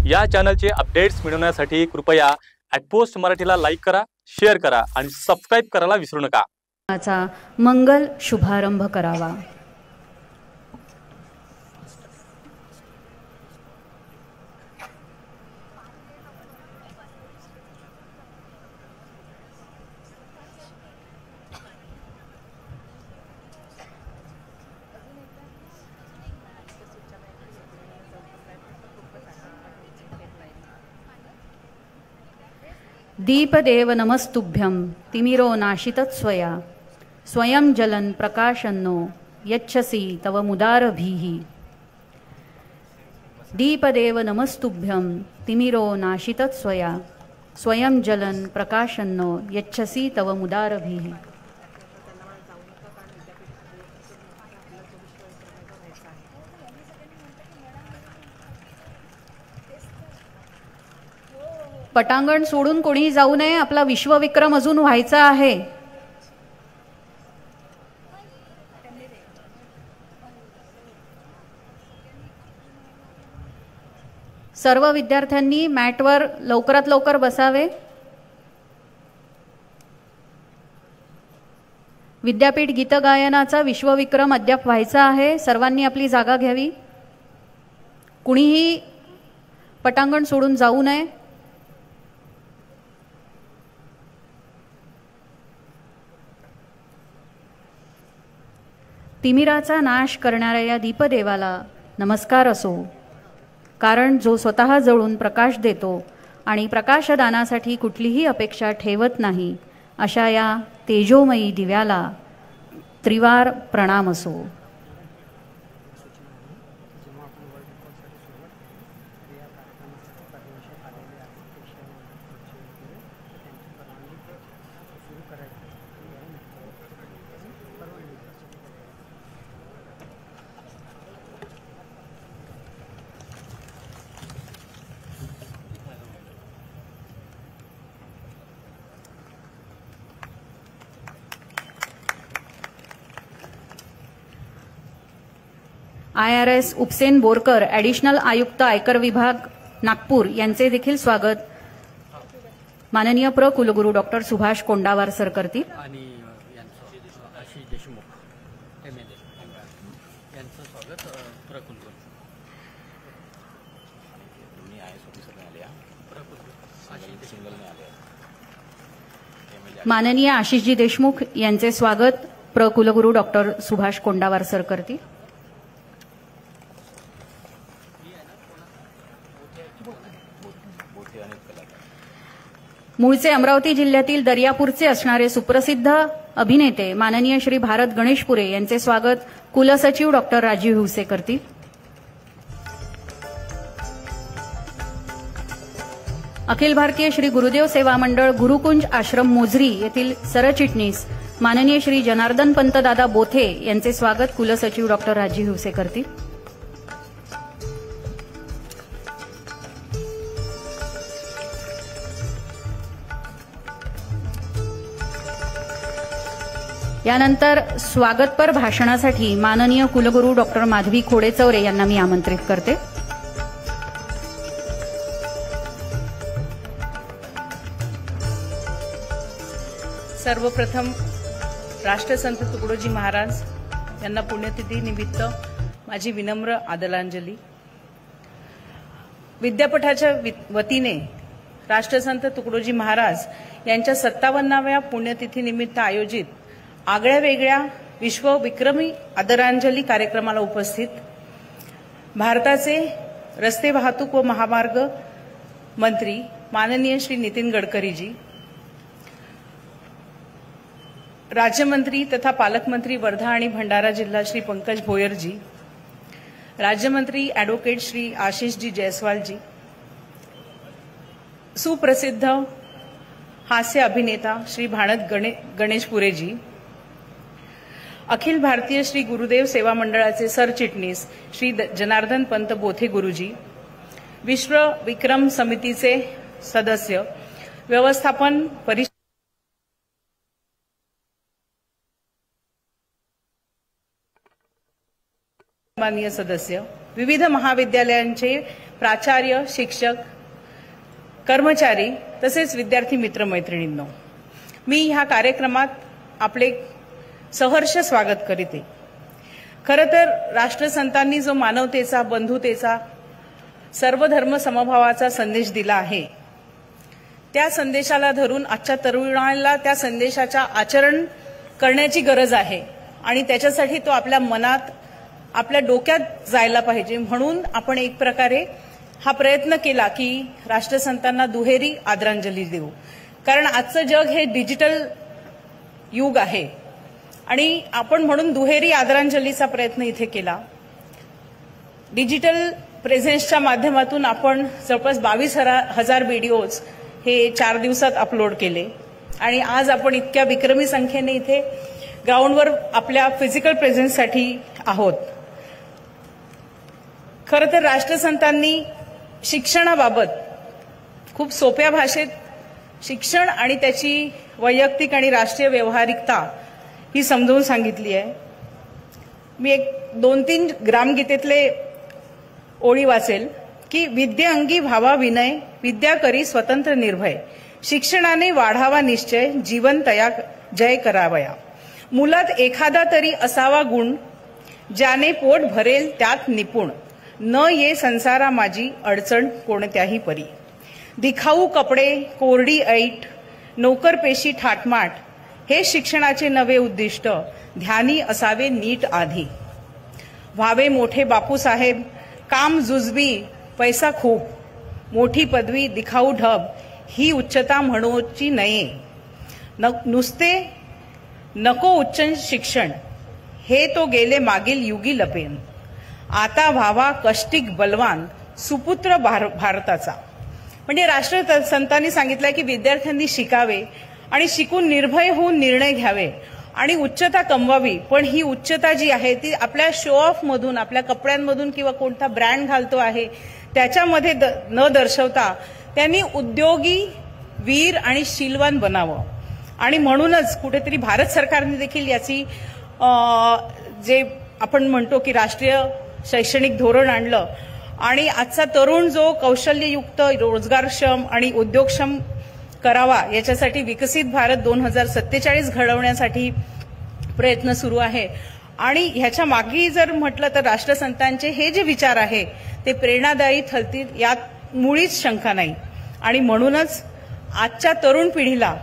या चॅनलचे अपडेट्स मिळवण्यासाठी कृपया @पोस्ट मराठीला लाईक करा, शेअर करा आणि सबस्क्राइब करायला विसरू नका. मंगल शुभारंभ करावा. दीपदेव नमस्तुभ्यं तिमिरो नाशितत्स्वया स्वयं जलन प्रकाशन्नो यच्छसि तव मुदारभीः. दीपदेव नमस्तुभ्यं तिमिरो नाशितत्स्वया स्वयं जलन प्रकाशन्नो यच्छसि तव मुदारभीः. पटांगण सोडून कोणी जाऊ नये, आपला विश्वविक्रम अजून व्हायचा आहे. सर्व विद्यार्थ्यांनी मॅटवर लवकरात लवकर बसावे. विद्यापीठ गीतगायनाचा विश्वविक्रम अद्याप व्हायचा आहे. सर्वांनी आपली जागा घ्यावी. कुणीही पटांगण सोडून जाऊ नये. तिमिराचा नाश करणाऱ्या या दीपदेवाला नमस्कार असो, कारण जो स्वतः जळून प्रकाश देतो आणि प्रकाशदानासाठी कुठलीही अपेक्षा ठेवत नाही, अशा या तेजोमयी दिव्याला त्रिवार प्रणाम असो. IRS उपसेन बोरकर, ॲडिशनल आयुक्त आयकर विभाग नागपूर यांचे देखील स्वागत माननीय प्र कुलगुरू डॉक्टर सुभाष कोंडावार सर करतील. माननीय आशिषजी देशमुख यांचे स्वागत प्र कुलगुरू डॉक्टर सुभाष कोंडावार सर करतील. मूळचे अमरावती जिल्ह्यातील दर्यापूरचे असणारे सुप्रसिद्ध अभिनेते माननीय श्री भारत गणेशपुरे यांचे स्वागत कुलसचिव डॉक्टर राजीव हिवसे करतील. अखिल भारतीय श्री गुरुदेव सेवा मंडळ गुरुकुंज आश्रम मोझरी येथील सरचिटणीस माननीय श्री जनार्दन पंत दादा बोथे यांचे स्वागत कुलसचिव डॉक्टर राजीव हिवसे करतील. यानंतर स्वागतपर भाषणासाठी माननीय कुलगुरू डॉक्टर माधवी खोडेचौरे यांना मी आमंत्रित करते. सर्वप्रथम राष्ट्रसंत तुकडोजी महाराज यांना पुण्यतिथी निमित्त माझी विनम्र आदरांजली. विद्यापीठाच्या वतीने राष्ट्रसंत तुकडोजी महाराज यांच्या 57व्या पुण्यतिथी निमित्त आयोजित आगळ्या वेगळ्या विश्वविक्रमी आदरांजली कार्यक्रमाला उपस्थित भारताचे रस्ते वाहतूक व महामार्ग मंत्री माननीय श्री नितीन गडकरीजी, राज्यमंत्री तथा पालकमंत्री वर्धा आणि भंडारा जिल्हा श्री पंकज भोयरजी, राज्यमंत्री ॲडव्होकेट श्री आशिषजी जयस्वालजी, सुप्रसिद्ध हास्य अभिनेता श्री भारत गणेशपुरेजी, अखिल भारतीय श्री गुरुदेव सेवा मंडळाचे सरचिटणीस श्री जनार्दन पंत बोथे गुरुजी, विश्व विक्रम समितीचे सदस्य, व्यवस्थापन परिषद माननीय सदस्य, विविध महाविद्यालयांचे प्राचार्य, शिक्षक, कर्मचारी तसेच विद्यार्थी मित्रमैत्रिणींनो, मी ह्या कार्यक्रमात आपले सहर्ष स्वागत करीते। खरं तर राष्ट्रसंतांनी जो मानवतेचा, बंधुतेचा, सर्वधर्म समभावाचा संदेश दिला आहे, त्या संदेशाला धरून आजच्या तरुणांना त्या संदेशाचा आचरण करण्याची गरज आहे आणि त्याच्यासाठी तो आपल्या मनात, आपल्या डोक्यात जायला पाहिजे। म्हणून आपण एक प्रकारे हा प्रयत्न केला की राष्ट्रसंतांना दुहेरी आदरांजली देऊ, कारण आजचं जग हे डिजिटल युग आहे आणि आपण म्हणून दुहेरी आदरांजलीचा प्रयत्न इथे केला। डिजिटल प्रेझेन्सच्या माध्यमातून आपण जवळपास 22,000 व्हिडिओज हे 4 दिवसात अपलोड केले आणि आज आपण इतक्या विक्रमी संख्येने इथे ग्राउंडवर आपल्या फिजिकल प्रेझेन्ससाठी आहोत। खरं तर राष्ट्रसंतांनी शिक्षणाबाबत खूप सोप्या भाषेत शिक्षण आणि त्याची वैयक्तिक आणि राष्ट्रीय व्यवहारिकता ही समजावून सांगितली आहे। मी एक 2-3 ग्रामगीतेतले ओळी वाचेल की विद्या अंगी भावा विनय, विद्या करी स्वतंत्र निर्भय, शिक्षणाने वाढावा निश्चय, जीवन तया जय करावया, मुलात एखादा तरी असावा गुण, ज्याने पोट भरेल त्यात निपुण, न ये संसारा माझी अडचण कोणत्याही परी, दिखाऊ कपडे कोरडी ऐट, नोकरपेशी ठाटमाट, हे शिक्षणाचे नवे उद्दिष्ट, ध्यानी असावे नीट आधी, व्हावे मोठे बापूसाहेब, काम जुजबी पैसा खूप, मोठी पदवी दिखाऊ ढब, ही उच्चता म्हणूची नये, नुसते नको उच्च शिक्षण, हे तो गेले मागील युगी लपेन, आता व्हावा कष्टिक बलवान, सुपुत्र भारताचा। म्हणजे राष्ट्रसंतांनी सांगितलंय की विद्यार्थ्यांनी शिकावे आणि शिकून निर्भय होऊन निर्णय घ्यावे आणि उच्चता कमवावी। पण ही उच्चता जी आहे ती आपल्या शो ऑफ मधून, आपल्या कपड्यांमधून किंवा कोणता ब्रँड घालतो आहे त्याच्यामध्ये न दर्शवता त्यांनी उद्योगी, वीर आणि शीलवान बनावं। आणि म्हणूनच कुठेतरी भारत सरकारने देखील याची जे आपण म्हणतो की राष्ट्रीय शैक्षणिक धोरण आणलं आणि आजचा तरुण जो कौशल्ययुक्त, रोजगारक्षम आणि उद्योगक्षम करावा याच्यासाठी विकसित भारत 2047 घडवण्यासाठी प्रयत्न सुरू आहे। आणि ह्याच्या मागे जर म्हटलं तर राष्ट्रसंतांचे हे जे विचार आहे ते प्रेरणादायी ठरतील यात मुळीच शंका नाही। आणि म्हणूनच आजच्या तरुण पिढीला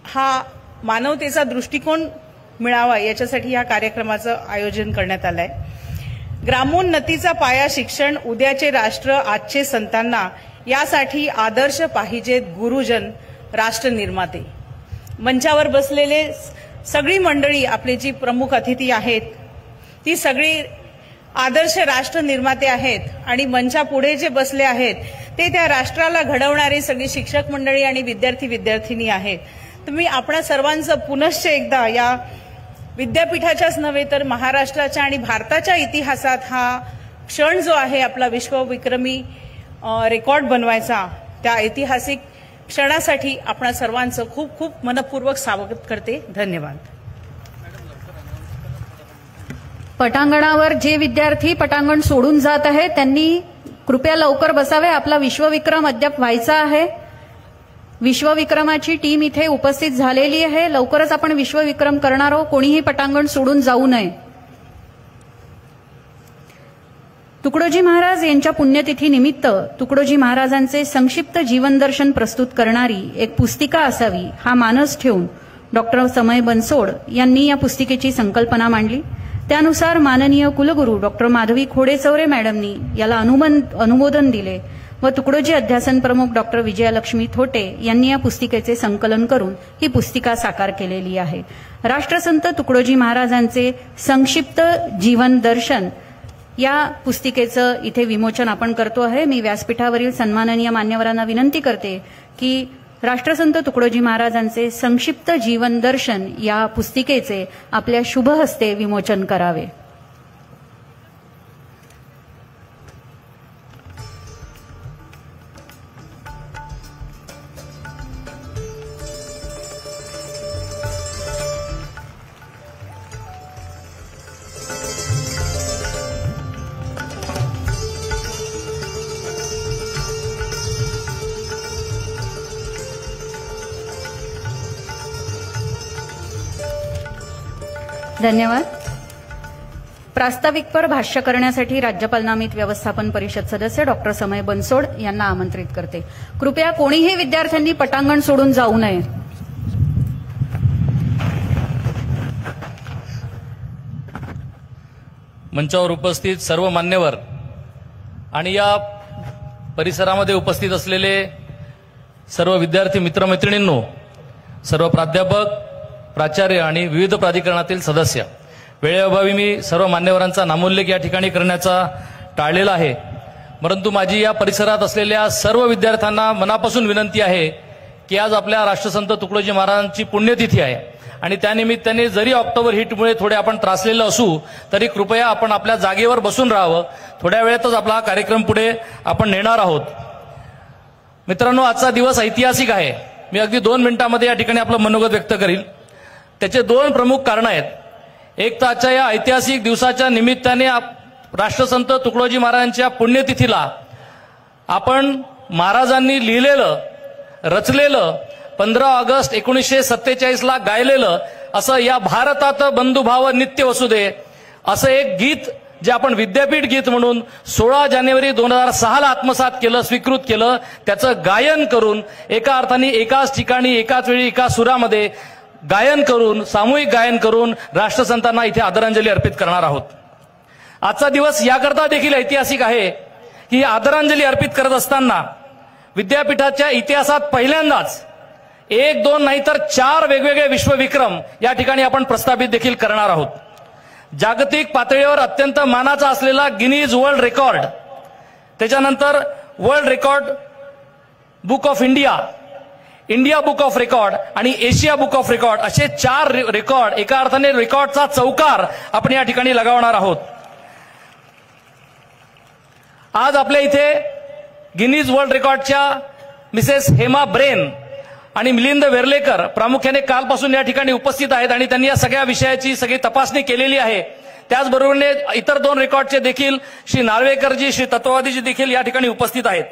हा मानवतेचा दृष्टिकोन मिळावा याच्यासाठी या कार्यक्रमाचं आयोजन करण्यात आलंय। ग्रामोन्नतीचा पाया शिक्षण, उद्याचे राष्ट्र आजचे संतांना, यासाठी आदर्श पाहिजेत गुरुजन, राष्ट्र निर्माते। मंचावर बसलेले सगळी मंडळी, आपले जी प्रमुख अतिथी आहेत ती सगळी आदर्श राष्ट्र निर्माते आहेत आणि मंचापुढे जे बसले आहेत ते त्या राष्ट्राला घडवणारी सगळी शिक्षक मंडळी आणि विद्यार्थी आहेत। तर मी आपणा सर्वांचं पुनश्च एकदा या विद्यापीठाच्याच नव्हे तर महाराष्ट्राच्या आणि भारताच्या इतिहासात हा क्षण जो आहे आपला विश्वविक्रमी रेकॉर्ड बनवायचा, त्या ऐतिहासिक क्षणासाठी आपणा सर्वांचं खूप खूप मनपूर्वक स्वागत करते। धन्यवाद। पटांगणावर जे विद्यार्थी पटांगण सोडून जात आहेत त्यांनी कृपया लवकर बसावे, आपला विश्वविक्रम अद्याप व्हायचा आहे। विश्वविक्रमाची टीम इथे उपस्थित झालेली आहे, लवकरच आपण विश्वविक्रम करणार आहोत, कोणीही पटांगण सोडून जाऊ नये। तुकडोजी महाराज यांच्या पुण्यतिथी निमित्त तुकडोजी महाराजांचे संक्षिप्त जीवनदर्शन प्रस्तुत करणारी एक पुस्तिका असावी हा मानस ठेवून डॉक्टर समय बनसोड यांनी या पुस्तिकेची संकल्पना मांडली। त्यानुसार माननीय कुलगुरू डॉक्टर माधवी खोडेचौरे मॅडमनी याला अनुमोदन दिले व तुकडोजी अध्यासन प्रमुख डॉक्टर विजयालक्ष्मी थोटे यांनी या पुस्तिकेचे संकलन करून ही पुस्तिका साकार केलेली आहे। राष्ट्रसंत तुकडोजी महाराजांचे संक्षिप्त जीवन दर्शन या पुस्तिकेचं इथे विमोचन आपण करतो आहे। मी व्यासपीठावरील सन्माननीय मान्यवरांना विनंती करते की राष्ट्रसंत तुकडोजी महाराजांचे संक्षिप्त जीवन दर्शन या पुस्तिकेचे आपल्या शुभ हस्ते विमोचन करावे। धन्यवाद. प्रास्ताविकपर भाष्य करण्यासाठी राज्यपाल नामित व्यवस्थापन परिषद सदस्य डॉक्टर समय बनसोड यांना आमंत्रित करते. कृपया कोणीही विद्यार्थ्यांनी पटांगण सोडून जाऊ नये. मंचावर उपस्थित सर्व मान्यवर आणि या परिसरामध्ये उपस्थित असलेले सर्व विद्यार्थी मित्रमैत्रिणींनो, सर्व प्राध्यापक, प्राचार्य आणि विविध प्राधिकरणातील सदस्य, वेळेअभावी मी सर्व मान्यवरांचा नामोल्लेख या ठिकाणी करण्याचा टाळलेला आहे. परंतु माझी या परिसरात असलेल्या सर्व विद्यार्थ्यांना मनापासून विनंती आहे की आज आपल्या राष्ट्रसंत तुकडोजी महाराजांची पुण्यतिथी आहे आणि त्यानिमित्ताने जरी ऑक्टोबर हिटमुळे थोडे आपण त्रासलेलं असू तरी कृपया आपण आपल्या जागेवर बसून राहावं. थोड्या वेळातच आपला हा कार्यक्रम पुढे आपण नेणार आहोत. मित्रांनो, आजचा दिवस ऐतिहासिक आहे. मी अगदी 2 मिनिटांमध्ये या ठिकाणी आपलं मनोगत व्यक्त करील. त्याचे 2 प्रमुख कारण आहेत. एक तर आजच्या या ऐतिहासिक दिवसाच्या निमित्ताने राष्ट्रसंत तुकडोजी महाराजांच्या पुण्यतिथीला आपण महाराजांनी लिहिलेलं, रचलेलं, 15 ऑगस्ट 1947 ला गायलेलं असं या भारतात बंधुभाव नित्य वसुदे असं एक गीत जे आपण विद्यापीठ गीत म्हणून 16 जानेवारी 2006 ला आत्मसात केलं, स्वीकृत केलं, त्याचं गायन करून एका अर्थाने एकाच ठिकाणी एकाच वेळी एका सुरामध्ये गायन करून, सामूहिक गायन करून राष्ट्रसंतांना इथे आदरांजली अर्पित करणार आहोत. आजचा दिवस याकरता देखील ऐतिहासिक आहे की आदरांजली अर्पित करत असताना विद्यापीठाच्या इतिहासात पहिल्यांदाच 1, 2 नाही तर 4 वेगवेगळे विश्वविक्रम या ठिकाणी आपण प्रस्थापित देखील करणार आहोत. जागतिक पातळीवर अत्यंत मानाचा असलेला गिनीज वर्ल्ड रेकॉर्ड, त्याच्यानंतर world record book of India, India book of record आणि एशिया बुक ऑफ रेकॉर्ड असे 4 रेकॉर्ड, एका अर्थाने रेकॉर्डचा चौकार आपण या ठिकाणी लगावणार आहोत. आज आपल्या इथे गिनीज वर्ल्ड रेकॉर्डच्या मिसेस हेमा ब्रेन आणि मिलिंद वेर्लेकर प्रामुख्याने कालपासून या ठिकाणी उपस्थित आहेत आणि त्यांनी या सगळ्या विषयाची सगळी तपासणी केलेली आहे. त्याचबरोबर इतर 2 रेकॉर्डचे देखील श्री नार्वेकरजी, श्री तत्ववादीजी देखील या ठिकाणी उपस्थित आहेत.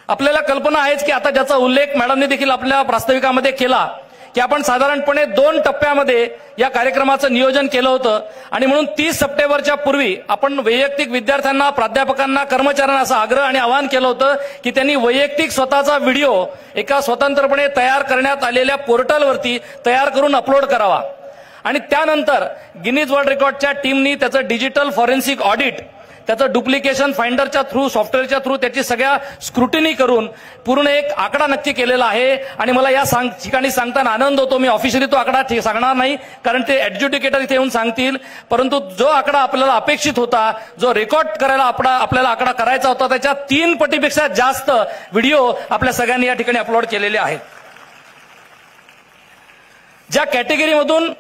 आपल्याला कल्पना आहेच की आता ज्याचा उल्लेख मॅडमने देखील आपल्या प्रास्ताविकामध्ये केला की आपण साधारणपणे 2 टप्प्यामध्ये या कार्यक्रमाचं नियोजन केलं होतं आणि म्हणून 30 सप्टेंबरच्या पूर्वी आपण वैयक्तिक विद्यार्थ्यांना, प्राध्यापकांना, कर्मचाऱ्यांना असं आग्रह आणि आवाहन केलं होतं की त्यांनी वैयक्तिक स्वतःचा व्हिडिओ एका स्वतंत्रपणे तयार करण्यात आलेल्या पोर्टलवरती तयार करून अपलोड करावा आणि त्यानंतर गिनीज वर्ल्ड रेकॉर्डच्या टीमनी त्याचं डिजिटल फॉरेन्सिक ऑडिट, त्याचं डुप्लिकेशन फाइंडरच्या थ्रू, सॉफ्टवेअरच्या थ्रू त्याची सगळ्या स्क्रुटिनी करून पूर्ण एक आकडा नक्की केलेला आहे. आणि मला या ठिकाणी सांगताना आनंद होतो. मी ऑफिशियली तो आकडा सांगणार नाही कारण ते ऍडज्युडिकेटर इथे येऊन सांगतील, परंतु जो आकडा आपल्याला अपेक्षित होता, जो रेकॉर्ड करायला आपल्याला आकडा करायचा होता, त्याच्या 3 पटीपेक्षा जास्त व्हिडिओ आपल्या सगळ्यांनी या ठिकाणी अपलोड केलेले आहेत. ज्या कॅटेगरीमधून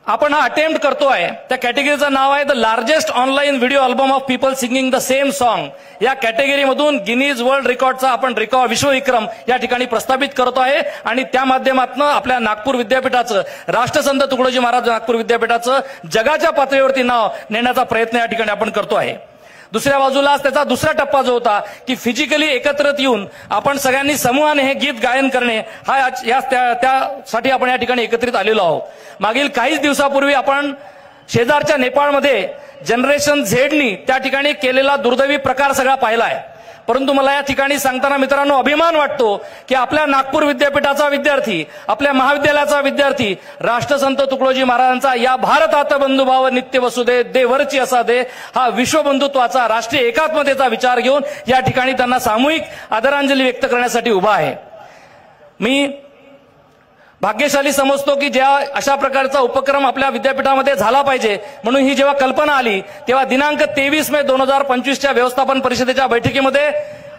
आपण हा अटेम्प्ट करतोय त्या कॅटेगरीचं नाव आहे the largest online video album of people singing the same song. या कॅटेगरीमधून गिनीज वर्ल्ड रेकॉर्डचा आपण विश्वविक्रम या ठिकाणी प्रस्थापित करतो आहे आणि त्या माध्यमातून आपल्या नागपूर विद्यापीठाचं, राष्ट्रसंत तुकडोजी महाराज नागपूर विद्यापीठाचं जगाच्या पातळीवरती नाव नेण्याचा प्रयत्न या ठिकाणी आपण करतो आहे. दुसऱ्या बाजूला त्याचा दुसरा टप्पा जो होता की फिजिकली एकत्रित येऊन आपण सगळ्यांनी समूहाने हे गीत गायन करणे, हा त्यासाठी आपण या ठिकाणी एकत्रित आलेलो आहोत. मागील काहीच दिवसापूर्वी आपण शेजारच्या नेपाळमध्ये जनरेशन झेडनी त्या ठिकाणी केलेला दुर्दैवी प्रकार सगळा पाहिला आहे. परंतु मला या ठिकाणी सांगताना मित्रांनो अभिमान वाटतो की आपल्या नागपूर विद्यापीठाचा विद्यार्थी, आपल्या महाविद्यालयाचा विद्यार्थी राष्ट्रसंत तुकडोजी महाराजांचा या भारतात बंधुभाव नित्य वसुदे देवरची असा दे हा विश्वबंधुत्वाचा, राष्ट्रीय एकात्मतेचा विचार घेऊन या ठिकाणी त्यांना सामूहिक आदरांजली व्यक्त करण्यासाठी उभा आहे. मी भाग्यशाली समजतो की ज्या अशा प्रकारचा उपक्रम आपल्या विद्यापीठामध्ये झाला पाहिजे म्हणून ही जेव्हा कल्पना आली तेव्हा दिनांक 23 मे 2025च्या व्यवस्थापन परिषदेच्या बैठकीमध्ये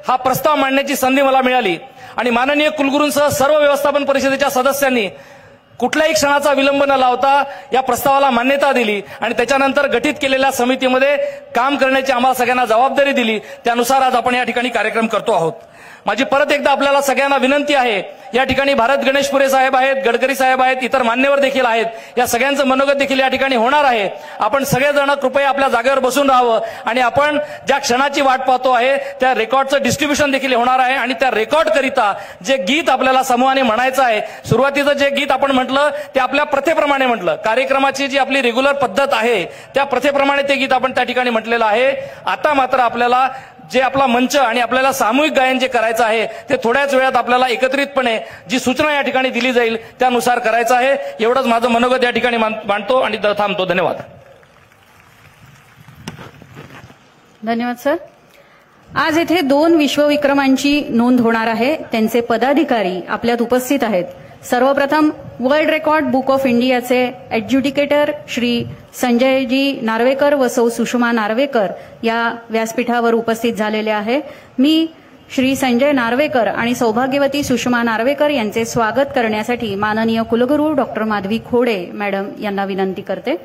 हा प्रस्ताव मांडण्याची संधी मला मिळाली आणि माननीय कुलगुरूंसह सर्व व्यवस्थापन परिषदेच्या सदस्यांनी कुठल्याही क्षणाचा विलंब न लावता या प्रस्तावाला मान्यता दिली आणि त्याच्यानंतर गठीत केलेल्या समितीमध्ये काम करण्याची आम्हाला सगळ्यांना जबाबदारी दिली. त्यानुसार आज आपण या ठिकाणी कार्यक्रम करतो आहोत. माझी परत एकदा आपल्याला सगळ्यांना विनंती आहे, या ठिकाणी भारत गणेशपुरे साहेब आहेत, गडकरी साहेब आहेत, इतर मान्यवर देखील आहेत, या सगळ्यांचं मनोगत देखील या ठिकाणी होणार आहे. आपण सगळेजण कृपया आपल्या जागेवर बसून राहावं आणि आपण ज्या क्षणाची वाट पाहतो आहे त्या रेकॉर्डचं डिस्ट्रीब्युशन देखील होणार आहे आणि त्या रेकॉर्ड करिता जे गीत आपल्याला समूहाने म्हणायचं आहे, सुरुवातीचं जे गीत आपण म्हटलं म्हटलं ते आपल्या प्रथेप्रमाणे म्हटलं, कार्यक्रमाची जी आपली रेग्युलर पद्धत आहे त्या प्रथेप्रमाणे ते गीत आपण त्या ठिकाणी म्हटलेलं आहे. आता मात्र आपल्याला जे आपला मंच आणि आपल्याला सामूहिक गायन जे करायचं आहे ते थोड्याच वेळात आपल्याला एकत्रितपणे जी सूचना या ठिकाणी दिली जाईल त्यानुसार करायचं आहे. एवढंच माझं मनोगत या ठिकाणी मांडतो आणि थांबतो. धन्यवाद. धन्यवाद सर. आज येथे 2 विश्वविक्रमांची नोंद होणार आहे. त्यांचे पदाधिकारी आपल्यात उपस्थित आहेत. सर्वप्रथम वर्ल्ड रेकॉर्ड बुक ऑफ इंडियाचे एड्ज्युडिकेटर श्री संजयजी नार्वेकर व सौ सुषमा नार्वेकर या व्यासपीठावर उपस्थित झालेले आहे. मी श्री संजय नार्वेकर आणि सौभाग्यवती सुषमा नार्वेकर यांचे स्वागत करण्यासाठी माननीय कुलगुरू डॉक्टर माधवी खोडे मॅडम यांना विनंती करते.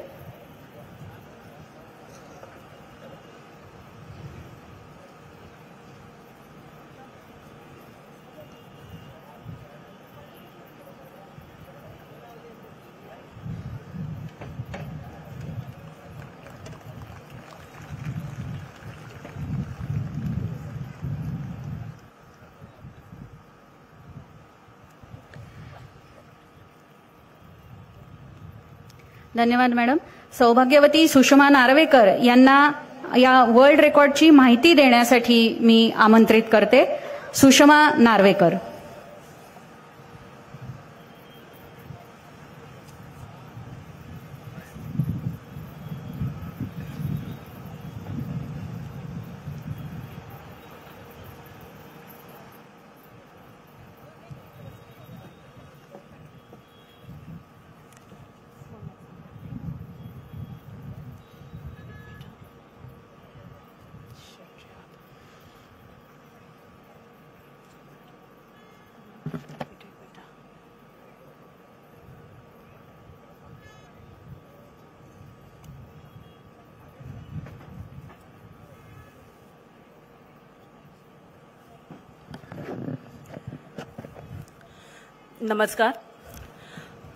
धन्यवाद मॅडम. सौभाग्यवती सुषमा नार्वेकर यांना या वर्ल्ड रेकॉर्डची माहिती देण्यासाठी मी आमंत्रित करते. सुषमा नार्वेकर. नमस्कार.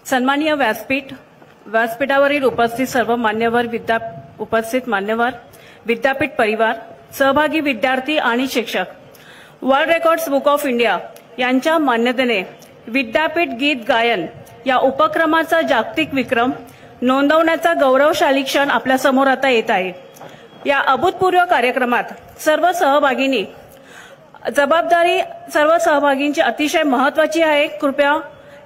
सन्माननीय व्यासपीठावरील उपस्थित सर्व मान्यवर, उपस्थित मान्यवर, विद्यापीठ परिवार, सहभागी विद्यार्थी आणि शिक्षक, world records book of India यांच्या मान्यतेने विद्यापीठ गीत गायन या उपक्रमाचा जागतिक विक्रम नोंदवण्याचा गौरवशाली क्षण आपल्यासमोर आता येत आहे. या अभूतपूर्व कार्यक्रमात सर्व सहभागींची अतिशय महत्वाची आहे. कृपया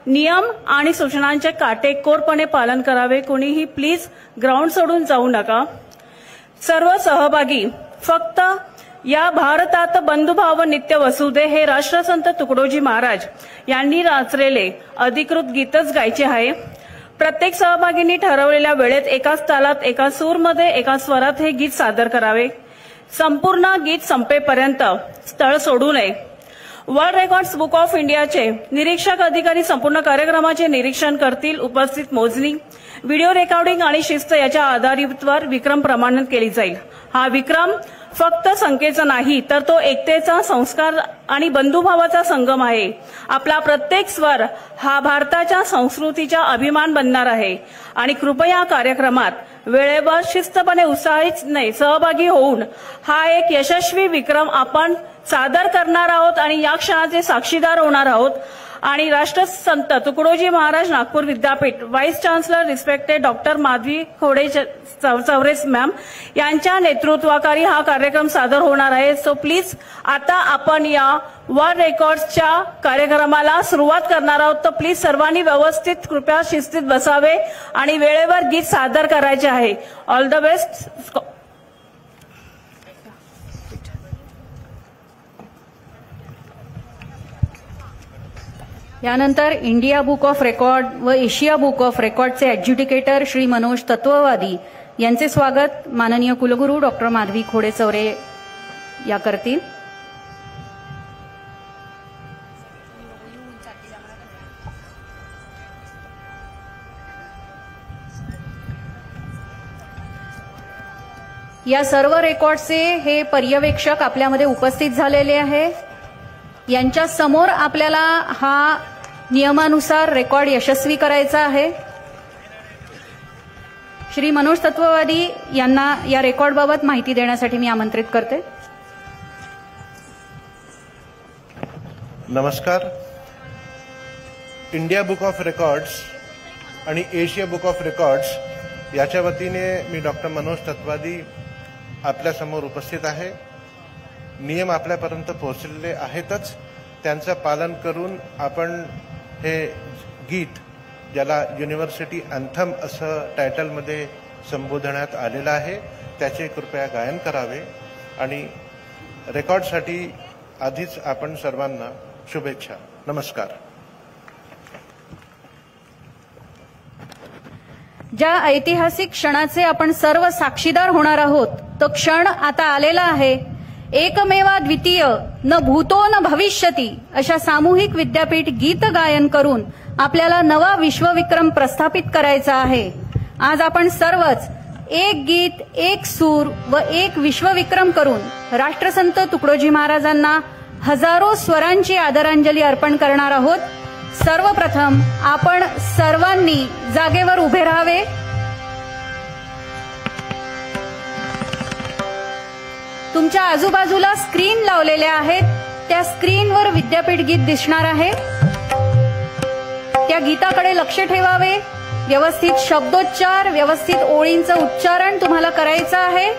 नियम आणि सूचनांचे काटेकोरपणे पालन करावे. कोणीही प्लीज ग्राउंड सोडून जाऊ नका. सर्व सहभागी फक्त या भारतात बंधुभाव नित्य वसुदे हे राष्ट्रसंत तुकडोजी महाराज यांनी रचलेले अधिकृत गीतच गायचे आहे. प्रत्येक सहभागींनी ठरवलेल्या वेळेत एकाच तालात, एका सूरमध्ये, एका स्वरात हे गीत सादर करावे. संपूर्ण गीत संपेपर्यंत स्थळ सोडू नये. वर्ल्ड रेकॉर्ड्स बुक ऑफ इंडियाचे निरीक्षक अधिकारी संपूर्ण कार्यक्रमाचे निरीक्षण करतील. उपस्थित मोजणी, व्हिडिओ रेकॉर्डिंग आणि शिस्त याच्या आधारावर विक्रम प्रमाणित केली जाईल. हा विक्रम फक्त संख्येचा नाही तर तो एकतेचा, संस्कार आणि बंधुभावाचा संगम आहे. आपला प्रत्येक स्वर हा भारताच्या संस्कृतीचा अभिमान बनणार आहे. आणि कृपया कार्यक्रमात वेळेवर, शिस्तपणे, उत्साहीने सहभागी होऊन हा एक यशस्वी विक्रम आपण सादर करणार आहोत आणि या क्षणाचे साक्षीदार होणार आहोत. आणि राष्ट्रसंत Tukdoji Maharaj Nagpur Vidyapeeth vice chancellor respected doctor Madhavi Khode Chaurase ma'am यांच्या नेतृत्वाखाली हा कार्यक्रम सादर होणार आहे. सो प्लीज आता आपण या वर्ल्ड रेकॉर्ड्सच्या कार्यक्रमाला सुरुवात करणार आहोत. तर प्लीज सर्वांनी व्यवस्थित, कृपया शिस्तीत बसावे आणि वेळेवर गीत सादर करायचे आहे. All the best. यानंतर इंडिया बुक ऑफ रेकॉर्ड व एशिया बुक ऑफ रेकॉर्डचे एड्ज्युडिकेटर श्री मनोज तत्ववादी यांचे स्वागत माननीय कुलगुरू डॉक्टर माधवी खोडे चौरे या करतील. या सर्व रेकॉर्डचे हे पर्यवेक्षक आपल्यामध्ये उपस्थित झालेले आहे. यांच्या समोर आपल्याला हा नियमानुसार रेकॉर्ड यशस्वी करायचा आहे. श्री मनोज तत्ववादी यांना या रेकॉर्डबाबत माहिती देण्यासाठी मी आमंत्रित करते. नमस्कार. इंडिया बुक ऑफ रेकॉर्ड्स आणि एशिया बुक ऑफ रेकॉर्ड्स याच्या वतीने मी डॉक्टर मनोज तत्वादी आपल्यासमोर उपस्थित आहे. नियम आपल्यापर्यंत पोहोचलेले आहेतच, त्यांचं पालन करून आपण हे गीत, ज्याला युनिव्हर्सिटी अँथम असं टायटलमध्ये संबोधण्यात आलेलं आहे, त्याचे कृपया गायन करावे. आणि रेकॉर्डसाठी आधीच आपण सर्वांना शुभेच्छा. नमस्कार. ज्या ऐतिहासिक क्षणाचे आपण सर्व साक्षीदार होणार आहोत, तो क्षण आता आलेला आहे. एकमेवा द्वितीय, न भूतो न भविष्यती अशा सामूहिक विद्यापीठ गीत गायन करून आपल्याला नवा विश्वविक्रम प्रस्थापित करायचा आहे. आज आपण सर्वच एक गीत, एक सूर व एक विश्वविक्रम करून राष्ट्रसंत तुकडोजी महाराजांना हजारो स्वरांची आदरांजली अर्पण करणार आहोत. सर्वप्रथम आपण सर्वांनी जागेवर उभे राहावे. तुमच्या आजूबाजूला स्क्रीन लावलेल्या आहेत, त्या स्क्रीनवर विद्यापीठ गीत दिसणार आहे. त्या गीताकडे लक्ष ठेवावे. व्यवस्थित शब्दोच्चार, व्यवस्थित ओळींचं उच्चारण तुम्हाला करायचं आहे.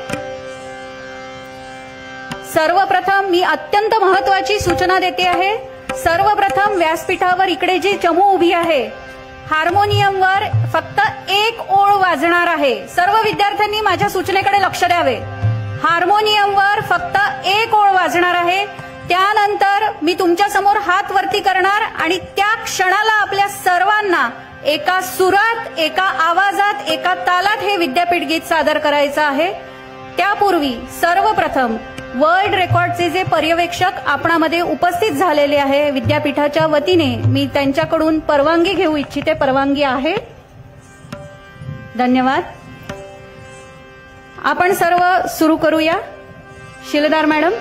सर्वप्रथम मी अत्यंत महत्वाची सूचना देते आहे. सर्वप्रथम व्यासपीठावर इकडे जी चमू उभी आहे, हार्मोनियमवर फक्त एक ओळ वाजणार आहे. सर्व विद्यार्थ्यांनी माझ्या सूचनेकडे लक्ष द्यावे. हार्मोनियमवर फक्त एक ओळ वाजणार आहे. त्यानंतर मी तुमच्या समोर हात वरती करणार आणि त्या क्षणाला आपल्या सर्वांना एका सुरात, एका आवाजात, एका तालात हे विद्यापीठ गीत सादर करायचं आहे. त्यापूर्वी सर्वप्रथम वर्ल्ड रेकॉर्डचे जे पर्यवेक्षक आपणामध्ये उपस्थित झालेले आहे विद्यापीठाच्या वतीने, मी त्यांच्याकडून परवानगी घेऊ इच्छिते. परवानगी आहे. धन्यवाद. आपण सर्व सुरू करूया. शिलेदार मॅडम.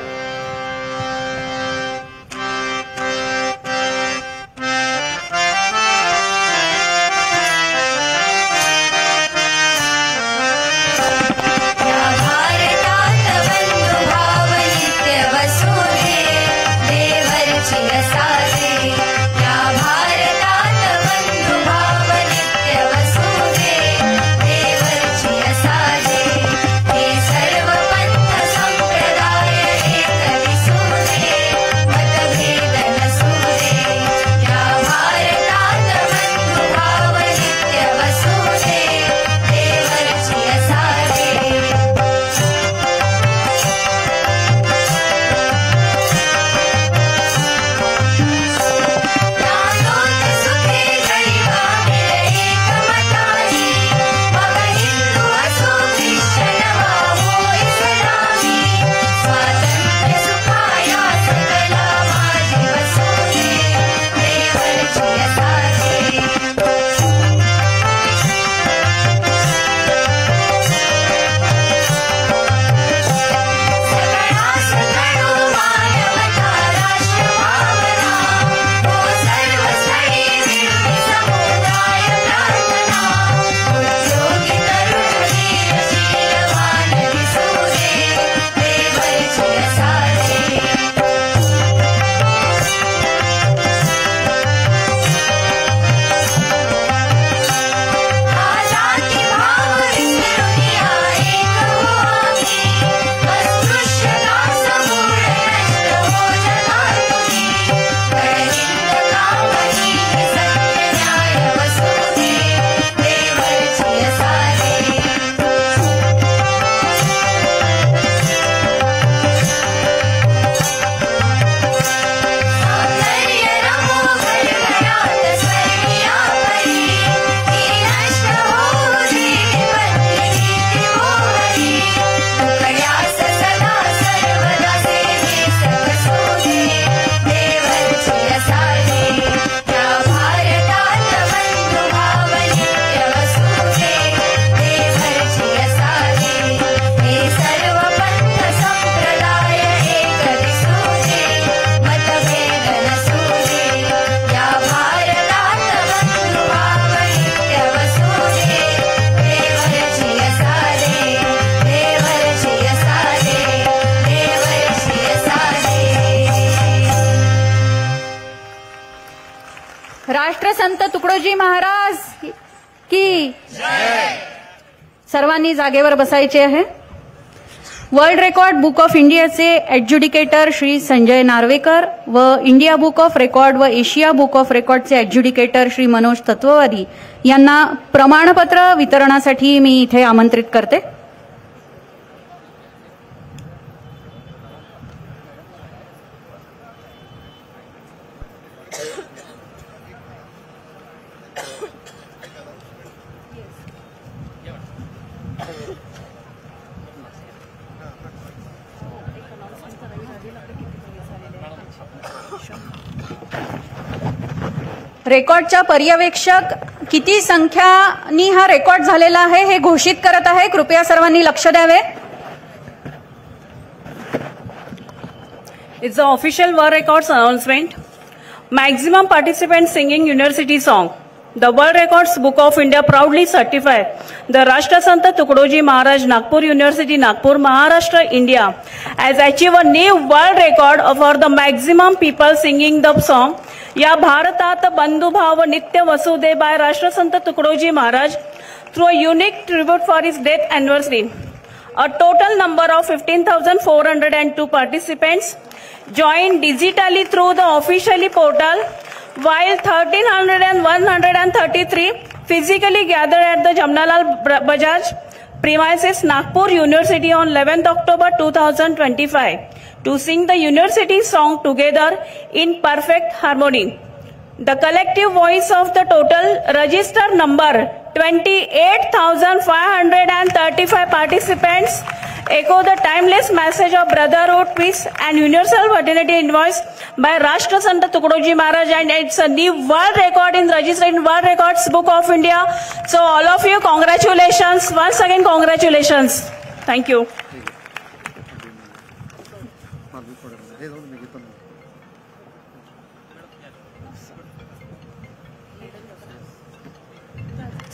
राष्ट्रसंत तुकडोजी महाराज की सर्वांनी जागेवर बसायचे आहे. वर्ल्ड रेकॉर्ड बुक ऑफ इंडियाचे ॲड्ज्युडिकेटर श्री संजय नार्वेकर व इंडिया बुक ऑफ रेकॉर्ड व एशिया बुक ऑफ रेकॉर्डचे ॲड्ज्युडिकेटर श्री मनोज तत्ववादी यांना प्रमाणपत्र वितरणासाठी मी इथे आमंत्रित करते. रेकॉर्डच्या पर्यवेक्षक किती संख्यानी हा रेकॉर्ड झालेला आहे हे घोषित करत आहे. कृपया सर्वांनी लक्ष द्यावे. It's the official World Records announcement. Maximum participants singing University song. The World Records Book of India proudly certify the Rashtrasant Tukdoji Maharaj Nagpur University, Nagpur, Maharashtra, India has achieved a new world record for the maximum people singing the song. या भारतात बंधुभाव नित्य वसुदे by राष्ट्रसंत Tukdoji Maharaj through a unique tribute for his death anniversary. A total number of 15,402 participants joined digitally through the officially portal, while 1,333 physically gathered at the Jamnalal Bajaj premises, Nagpur University on 11th October 2025 to sing the university song together in perfect harmony. The collective voice of the total registered number 28,535 participants echo the timeless message of brotherhood, peace and universal fraternity invoiced by Rashtrasant Tukdoji Maharaj, and it's a new world record in registered in World Records Book of India. So all of you, congratulations. Once again, congratulations. Thank you.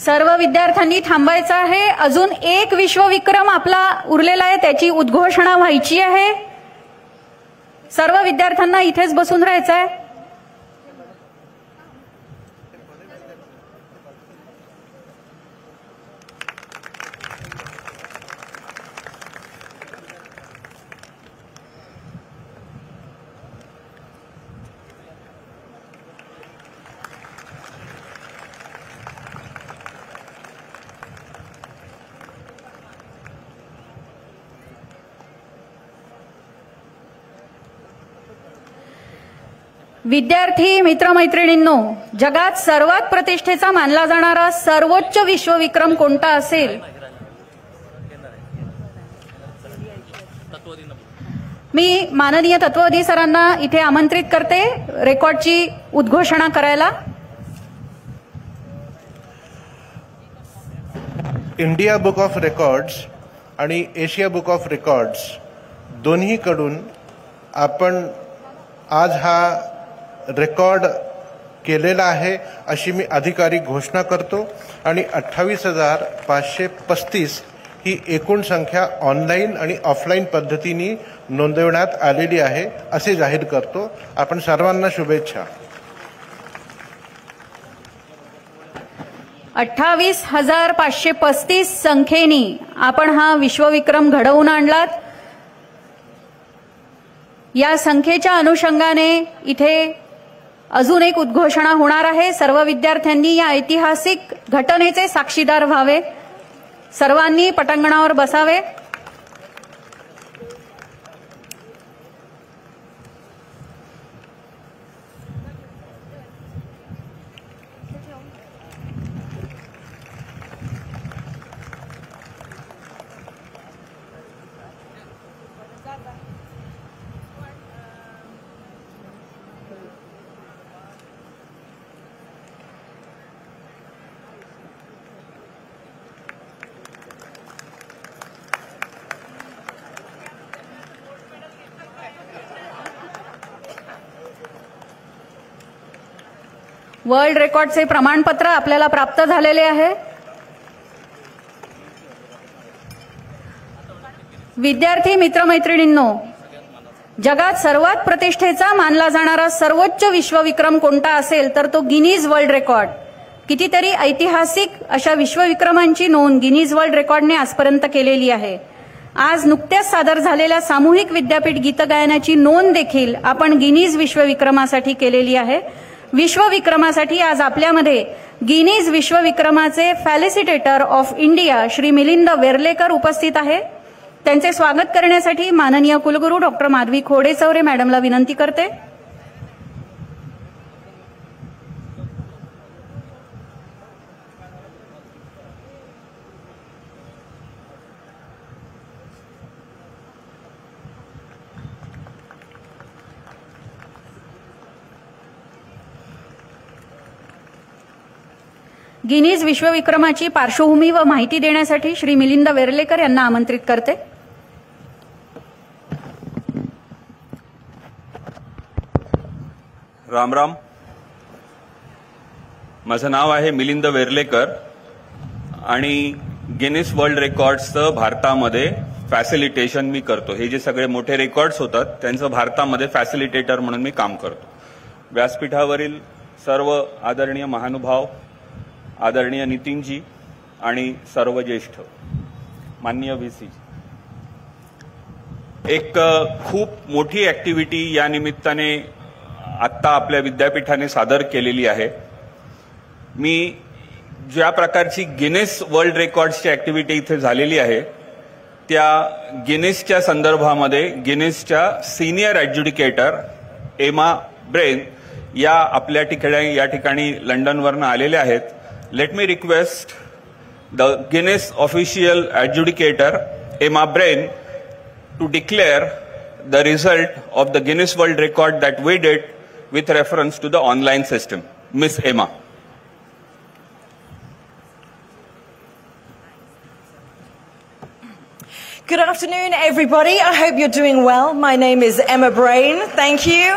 सर्व विद्यार्थ्यांनी थांबायचं आहे. अजून एक विश्वविक्रम आपला उरलेला आहे, त्याची उद्घोषणा व्हायची आहे. सर्व विद्यार्थ्यांना इथेच बसून राहायचं आहे. विद्यार्थी मित्रमैत्रिणींनो, जगात सर्वात प्रतिष्ठेचा मानला जाणारा सर्वोच्च विश्वविक्रम कोणता असेल? मी माननीय तत्ववादी सरांना इथे आमंत्रित करते रेकॉर्डची उद्घोषणा करायला. इंडिया बुक ऑफ रेकॉर्ड्स आणि एशिया बुक ऑफ रेकॉर्ड्स दोन्हीकडून आपण आज हा रेकॉर्ड केलेला आहे अशी मी अधिकारिक घोषणा करतो. आणि 28,535 ही एकूण संख्या ऑनलाईन आणि ऑफलाईन पद्धतीने नोंदवण्यात आलेली आहे असे जाहीर करतो. आपण सर्वांना शुभेच्छा. 28,535 संख्येने आपण हा विश्वविक्रम घडवून आणलात. या संख्येच्या अनुषंगाने इथे अजून एक उद्घोषणा होणार आहे. सर्व विद्यार्थ्यांनी या ऐतिहासिक घटनेचे साक्षीदार व्हावे. सर्वांनी पटांगणावर बसावे. वर्ल्ड रेकॉर्डचे प्रमाणपत्र आपल्याला प्राप्त झालेले आहे. विद्यार्थी मित्रमैत्रिणींनो, जगात सर्वात प्रतिष्ठेचा मानला जाणारा सर्वोच्च विश्वविक्रम कोणता असेल तर तो गिनीज वर्ल्ड रेकॉर्ड कितीतरी ऐतिहासिक अशा विश्वविक्रमांची नोंद गिनीज वर्ल्ड रेकॉर्डने आजपर्यंत केलेली आहे. आज नुकत्याच सादर झालेल्या सामूहिक विद्यापीठ गीतगायनाची नोंद देखील आपण गिनीज विश्वविक्रमासाठी केलेली आहे. विश्वविक्रमासाठी आज आपल्यामध्ये गिनीज विश्वविक्रमाचे facilitator of India Shri Milind Verlekar उपस्थित आहे. त्यांचे स्वागत करण्यासाठी माननीय कुलगुरू डॉक्टर माधवी खोडेचौरे मॅडमला विनंती करते. गिनीज विश्वविक्रमाची पार्श्वभूमी व माहिती देण्यासाठी श्री मिलिंद वेर्लेकर यांना आमंत्रित करते. राम राम. माझं नाव आहे मिलिंद वेर्लेकर आणि गिनीज वर्ल्ड रेकॉर्ड्सचं भारतामध्ये फॅसिलिटेशन मी करतो. हे जे सगळे मोठे रेकॉर्ड्स होतात त्यांचं भारतामध्ये फॅसिलिटेटर म्हणून मी काम करतो. व्यासपीठावरील सर्व आदरणीय महानुभाव, आदरणीय नितीनजी आणि सर्व ज्येष्ठ माननीय व्हीसी, एक खूप मोठी ऍक्टिव्हिटी या निमित्ताने आत्ता आपल्या विद्यापीठाने सादर केलेली आहे. मी ज्या प्रकारची गिनीज वर्ल्ड रेकॉर्ड्सची ऍक्टिव्हिटी इथे झालेली आहे त्या गिनीजच्या संदर्भामध्ये गिनीजच्या सिनियर ऍडज्युडिकेटर एमा ब्रेन या आपल्या या ठिकाणी लंडनवरनं आलेल्या आहेत. Let me request the Guinness official adjudicator Emma Brain to declare the result of the Guinness World Record that we did with reference to the online system. Miss Emma. Good afternoon, everybody. I hope you're doing well. My name is Emma Brain. Thank you.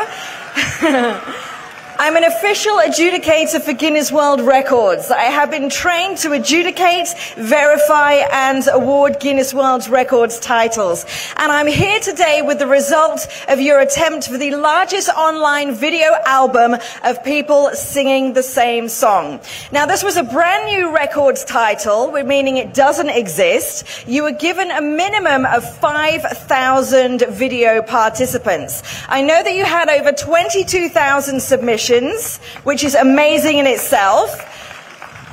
I'm an official adjudicator for Guinness World Records. I have been trained to adjudicate, verify and award Guinness World Records titles. And I'm here today with the result of your attempt for the largest online video album of people singing the same song. Now, this was a brand new records title, meaning it doesn't exist. You were given a minimum of 5,000 video participants. I know that you had over 22,000 submissions, which is amazing in itself.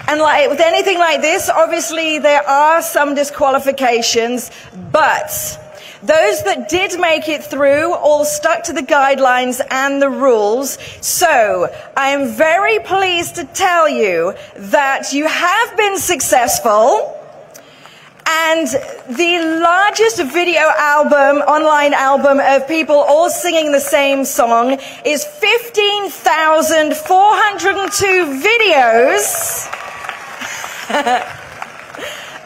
And like with anything like this, obviously there are some disqualifications, but those that did make it through all stuck to the guidelines and the rules. So I am very pleased to tell you that you have been successful. And the largest video album, online album of people all singing the same song is 15,402 videos.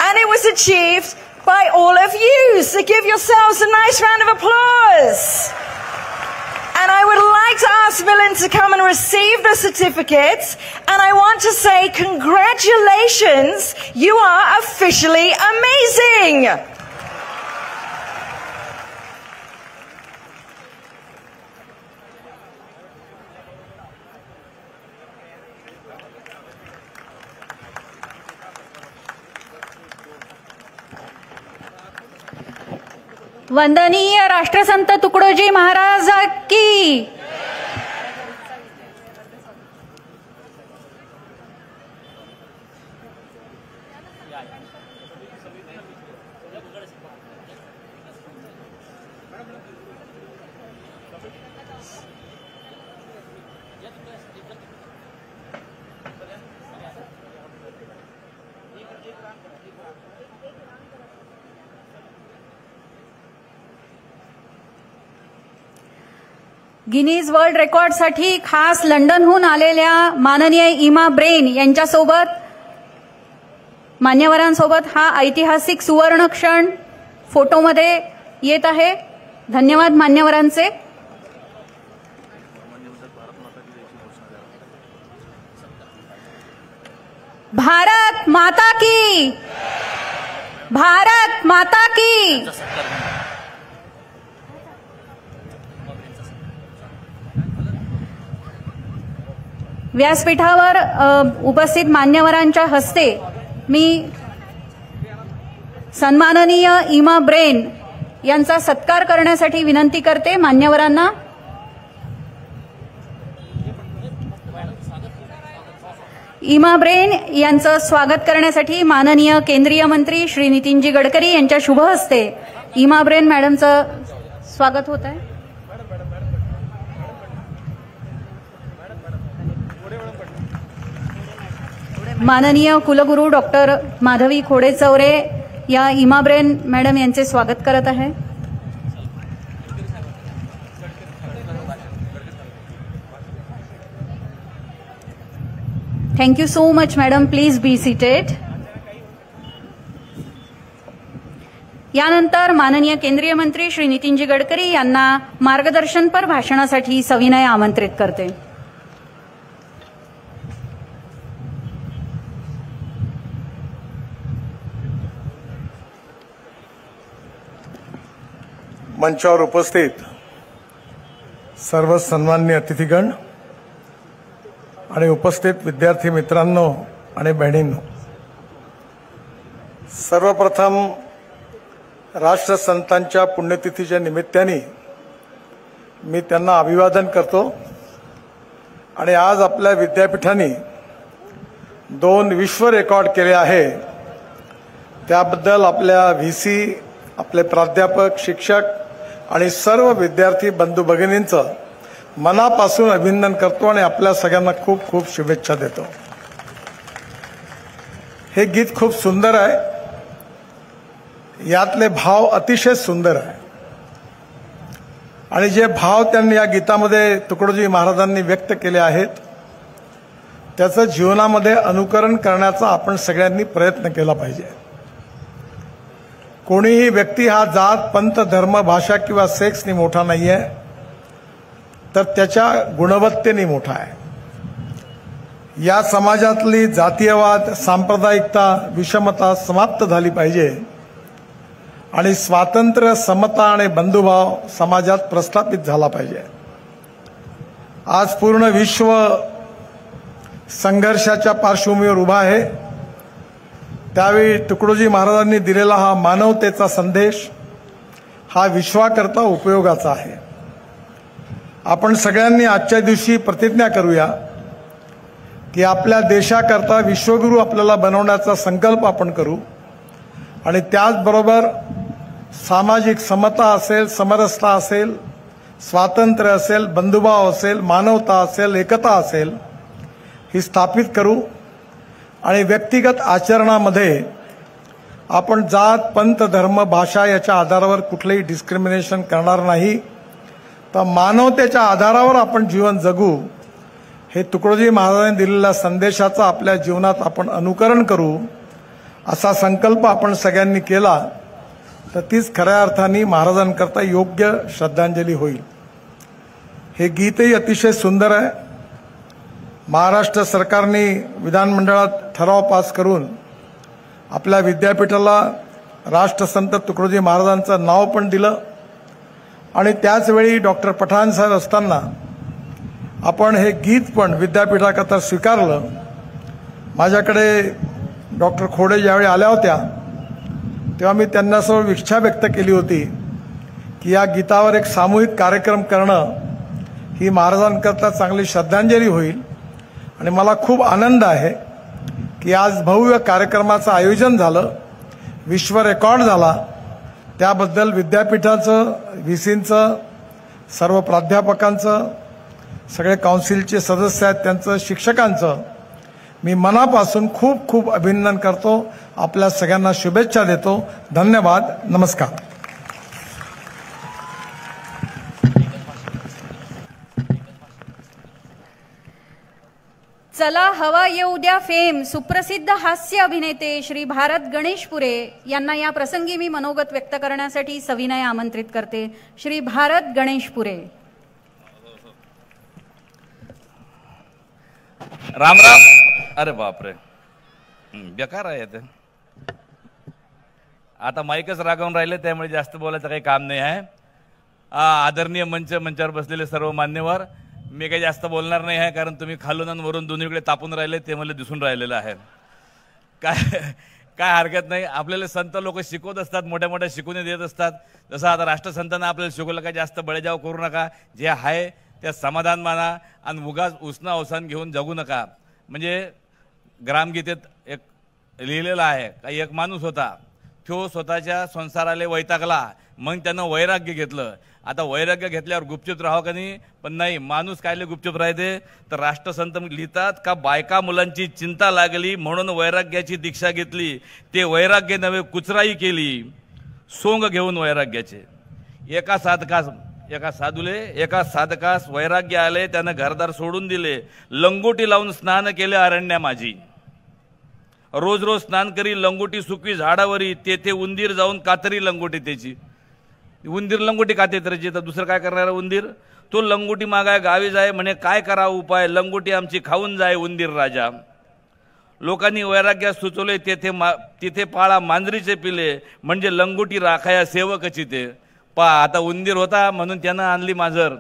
And it was achieved by all of you. So give yourselves a nice round of applause. And I would like to ask Villain to come and receive the certificates. And I want to say congratulations. You are officially amazing. वंदनीय राष्ट्रसंत तुकडोजी महाराज की. Guinness world रेकॉर्डसाठी खास लंडनहून आलेल्या माननीय इमा brain यांच्यासोबत मान्यवरांसोबत हा ऐतिहासिक सुवर्ण क्षण फोटोमध्ये येत आहे. धन्यवाद मान्यवरांचे. भारत माता की. भारत माता की. व्यासपीठावर उपस्थित मान्यवरांच्या हस्ते मी सन्माननीय इमा ब्रेन यांचा सत्कार करण्यासाठी विनंती करते मान्यवरांना. इमा ब्रेन यांचं स्वागत करण्यासाठी माननीय केंद्रीय मंत्री श्री नितीनजी गडकरी यांच्या शुभ हस्ते इमा ब्रेन मॅडमचं स्वागत होत आहे. माननीय कुलगुरू डॉक्टर माधवी खोडे चौरे या इमा ब्रेन मॅडम यांचे स्वागत करत आहे. Thank you so much madam. Please be seated. यानंतर माननीय केंद्रीय मंत्री श्री नितीनजी गडकरी यांना मार्गदर्शनपर भाषणासाठी सविनय आमंत्रित करते. मंचावर उपस्थित सर्व सन्माननीय अतिथीगण आणि उपस्थित विद्यार्थी मित्रांनो आणि बहिणींनो, सर्वप्रथम राष्ट्रसंतांच्या पुण्यतिथीच्या निमित्ताने मी त्यांना अभिवादन करतो. आणि आज आपल्या विद्यापीठाने 2 विश्व रेकॉर्ड केले आहे, त्याबद्दल आपल्या व्हीसी, आपले प्राध्यापक, शिक्षक आणि सर्व विद्यार्थी बंधू भगिनींचं मनापासून अभिनंदन करतो आणि आपल्या सगळ्यांना खूप खूप शुभेच्छा देतो. हे गीत खूप सुंदर आहे, यातले भाव अतिशय सुंदर आहे आणि जे भाव त्यांनी या गीतामध्ये तुकडोजी महाराजांनी व्यक्त केले आहेत त्याचं जीवनामध्ये अनुकरण करण्याचा आपण सगळ्यांनी प्रयत्न केला पाहिजे. कोणीही व्यक्ती हा जात, पंथ, धर्म, भाषा किंवा सेक्सनी मोठा नाहीये, तर त्याच्या गुणवत्तेने मोठा आहे. या समाजातली जातीयवाद, सांप्रदायिकता, विषमता समाप्त झाली पाहिजे आणि स्वातंत्र्य, समता आणि बंधुभाव समाजात प्रस्थापित झाला पाहिजे. आज पूर्ण विश्व संघर्षाच्या पार्श्वभूमीवर उभा आहे. त्यावेळी तुकडोजी महाराजांनी दिलेला हा मानवतेचा संदेश हा विश्वाकरता उपयोगाचा आहे. आपण सगळ्यांनी आजच्या दिवशी प्रतिज्ञा करूया की आपल्या देशाकरता विश्वगुरू आपल्याला बनवण्याचा संकल्प आपण करू आणि त्याचबरोबर सामाजिक समता असेल, समरसता असेल, स्वातंत्र्य असेल, बंधुभाव असेल, मानवता असेल, एकता असेल, ही स्थापित करू. आणि व्यक्तिगत आचरणामध्ये आपण जात, पंथ, धर्म, भाषा याच्या आधारावर कुठलेही डिस्क्रिमिनेशन करणार नाही, तर मानवतेच्या आधारावर आपण जीवन जगू. हे तुकडोजी महाराजांनी दिलेल्या संदेशाचा आपल्या जीवनात आपण अनुकरण करू असा संकल्प आपण सगळ्यांनी केला तर तीच खऱ्या अर्थाने महाराजांकरता योग्य श्रद्धांजली होईल. हे गीतही अतिशय सुंदर आहे. महाराष्ट्र सरकारने विधानमंडळात ठराव पास करून आपल्या विद्यापीठाला राष्ट्रसंत तुकडोजी महाराजांचं नाव पण दिलं आणि त्याचवेळी डॉक्टर पठाण सर असताना आपण हे गीत पण विद्यापीठाकरता स्वीकारलं. माझ्याकडे डॉक्टर खोडे ज्यावेळी आल्या होत्या तेव्हा मी त्यांनासमोर इच्छा व्यक्त केली होती की या गीतावर एक सामूहिक कार्यक्रम करणं ही महाराजांकरता चांगली श्रद्धांजली होईल. आणि मला खूप आनंद आहे की आज भव्य कार्यक्रमाचं आयोजन झालं, विश्व रेकॉर्ड झाला. त्याबद्दल विद्यापीठाचं, व्हीसींचं, सर्व प्राध्यापकांचं, सगळे काउन्सिलचे सदस्य आहेत त्यांचं, शिक्षकांचं मी मनापासून खूप खूप अभिनंदन करतो. आपल्या सगळ्यांना शुभेच्छा देतो. धन्यवाद. नमस्कार. चला हवा येऊ द्या फेम सुप्रसिद्ध हास्य अभिनेते श्री भारत गणेशपुरे यांना या प्रसंगी मी मनोगत व्यक्त करण्यासाठी सविनय आमंत्रित करते. श्री भारत गणेशपुरे. राम राम. अरे बापरे, बेकार आहे ते. आता माईकच रागावून राहिले त्यामुळे जास्त बोलायचं काही काम नाही आहे. आदरणीय मंचावर बसलेले सर्व मान्यवर, मी काही जास्त बोलणार नाही आहे, कारण तुम्ही खालून आणि वरून दोन्हीकडे तापून राहिले ते मला दिसून राहिलेलं आहे. काय हरकत नाही. आपल्याला संत लोक शिकवत असतात, मोठ्या मोठ्या शिकवणी देत असतात. जसं आता राष्ट्रसंतांना आपल्याला शिकवलं, काय जास्त बळेजाव करू नका, जे आहे त्या समाधान माना आणि उगाच उसना अवसान घेऊन जगू नका. म्हणजे ग्रामगीतेत एक लिहिलेलं आहे, काही एक माणूस होता, तो स्वतःच्या संसाराला वैतागला, मग त्यानं वैराग्य घेतलं. आता वैराग्य घेतल्यावर गुपचूप राहावं का नाही? पण नाही, माणूस कायले गुपचूप राहते? तर राष्ट्रसंत लिहितात का बायका मुलांची चिंता लागली म्हणून वैराग्याची दीक्षा घेतली, ते वैराग्य नव्हे कुचराई केली, सोंग घेऊन वैराग्याचे. एका साधकास वैराग्य आले, त्यानं घरदार सोडून दिले, लंगोटी लावून स्नान केले अरण्या माझी. रोज रोज स्नान करी लंगोटी सुकवी झाडावरी, तेथे उंदीर जाऊन कातरी लंगोटी त्याची. उंदीर लंगोटी काते त्याची, तर दुसरं काय करणार उंदीर? तो लंगोटी मागाय गावी जाय, म्हणे काय करा उपाय, लंगोटी आमची खाऊन जाय उंदीर राजा. लोकांनी वैराग्यात सुचवले, तिथे पाळा मांजरीचे पिले, म्हणजे लंगोटी राखाया सेवकची ते. आता उंदीर होता म्हणून त्यानं आणली मांजर,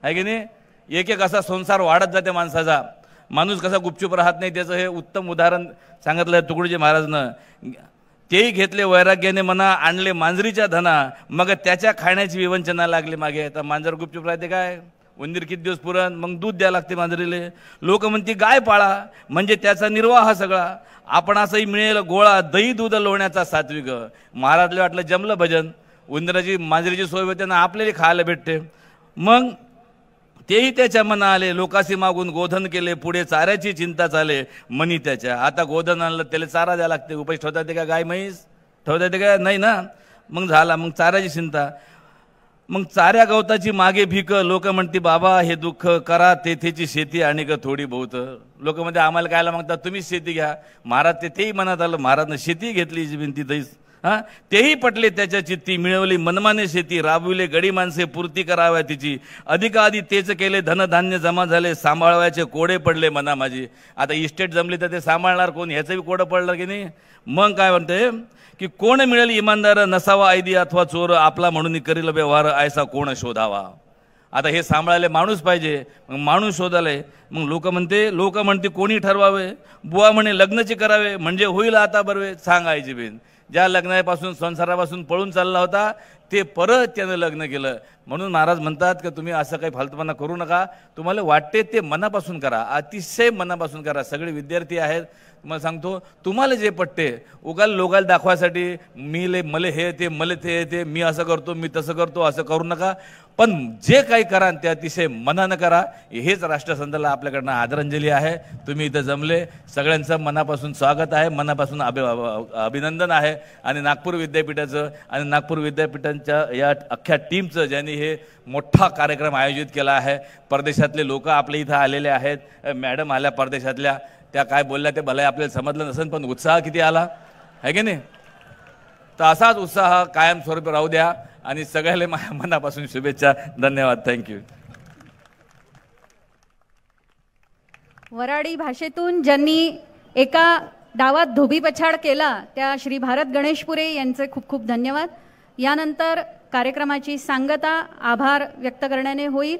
आहे की नाही? एक एक असा संसार वाढत जाते माणसाचा. माणूस कसा गुपचूप राहत नाही, त्याचं हे उत्तम उदाहरण सांगितलं आहे तुकडोजी महाराजनं. तेही घेतले वैराग्याने मना, आणले मांजरीच्या धना, मग त्याच्या खाण्याची विवंचना लागली मागे. तर मांजर गुपचूप राहते काय? उंदीर किती दिवस पुरण? मग दूध द्यायला लागते मांजरीले. लोक म्हणते गाय पाळा, म्हणजे त्याचा निर्वाह सगळा. आपण असंही मिळेल गोळा, दही दूध लोण्याचा सात्विक. महाराजले वाटलं जमलं भजन, उंदराची मांजरीची सोय होते ना, आपल्याला खायला भेटते. मग तेही त्याच्या मना आले, लोकाशी मागून गोधन केले, पुढे चाऱ्याची चिंता चाले मनी त्याच्या. आता गोधन आणलं, त्याला चारा द्यायला लागते. उपाशी ठेवता येते का गाय म्हैस? ठेवता येते का? नाही ना. मग झाला, मग चाऱ्याची चिंता. मग चाऱ्या गवताची मागे भीक. लोक म्हणते बाबा हे दुःख करा तेथेची शेती आणि का थोडी बहुत. लोक म्हणते आम्हाला कायला मागतात, तुम्हीच शेती घ्या. महाराज तेही मनात आलं, महाराजनं शेती घेतली विनंती तैस. तेही पटले त्याच्या चित्ती, मिळवली मनमाने शेती, राबविले गडी माणसे पूर्ती कराव्या तिची. अधिकाधिक तेच केले, धनधान्य जमा झाले, सांभाळवायचे कोडे पडले मना माझी. आता इस्टेट जमली तर ते सांभाळणार कोण? ह्याचं बी कोडं पडलं की नाही? मग काय म्हणते की कोण मिळेल इमानदार, नसावा ऐदी अथवा चोर, आपला म्हणून करील व्यवहार, ऐसा कोण शोधावा. आता हे सांभाळायला माणूस पाहिजे, मग माणूस शोधाले. मग लोक म्हणते कोणी ठरवावे? बुवा म्हणे लग्नाची करावे, म्हणजे होईल आता बरवे. सांगायची बेन, ज्या लग्नापासून संसारापासून पळून चालला होता ते परत त्यानं लग्न केलं. म्हणून महाराज म्हणतात की तुम्ही असं काही फालतूपणा करू नका, तुम्हाला वाटते ते मनापासून करा, अतिशय मनापासून करा. सगळे विद्यार्थी आहेत, तुम्हाला सांगतो, तुम्हाला जे पटते उगाल लोकाला दाखवायसाठी मले हे ते मले ते मी असं करतो मी तसं करतो असं करू नका. पण जे काही करा ते अतिशय मनानं करा. हेच राष्ट्रसंताला आपल्याकडनं आदरांजली आहे. तुम्ही इथं जमले, सगळ्यांचं मनापासून स्वागत आहे, मनापासून अभिनंदन आहे. आणि नागपूर विद्यापीठाचं आणि नागपूर विद्यापीठांच्या या अख्ख्या टीमचं ज्यांनी हे मोठा कार्यक्रम आयोजित केला आहे. परदेशातले लोक आपल्या इथं आलेले आहेत. मॅडम आल्या परदेशातल्या, त्या काय बोलल्या ते भले आपल्याला समजलं नसेल, पण उत्साह किती आला आहे की नाही? तर असाच उत्साह कायमस्वरूपी राहू द्या. आणि सगळ्याला माझ्या मनापासून शुभेच्छा. धन्यवाद. थँक्यू. वराडी भाषेतून ज्यांनी एका डावात धोबीपछाड केला त्या श्री भारत गणेशपुरे यांचे खूप खूप धन्यवाद. यानंतर कार्यक्रमाची सांगता आभार व्यक्त करण्याने होईल.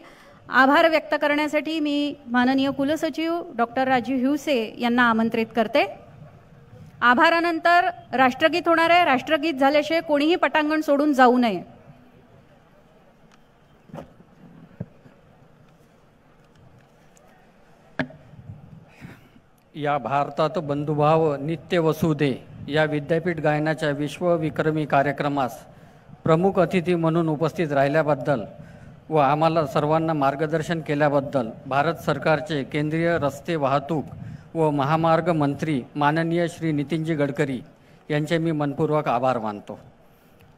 आभार व्यक्त करण्यासाठी मी माननीय कुलसचिव डॉक्टर राजीव हिवसे यांना आमंत्रित करते. आभारानंतर राष्ट्रगीत होणार आहे. राष्ट्रगीत झाल्याशिवाय कोणीही पटांगण सोडून जाऊ नये. या भारतात बंधुभाव नित्य वसुदे या विद्यापीठ गायनाच्या विश्वविक्रमी कार्यक्रमास प्रमुख अतिथी म्हणून उपस्थित राहिल्याबद्दल व आम्हाला सर्वांना मार्गदर्शन केल्याबद्दल भारत सरकारचे केंद्रीय रस्ते वाहतूक व महामार्ग मंत्री माननीय श्री नितीनजी गडकरी यांचे मी मनपूर्वक आभार मानतो.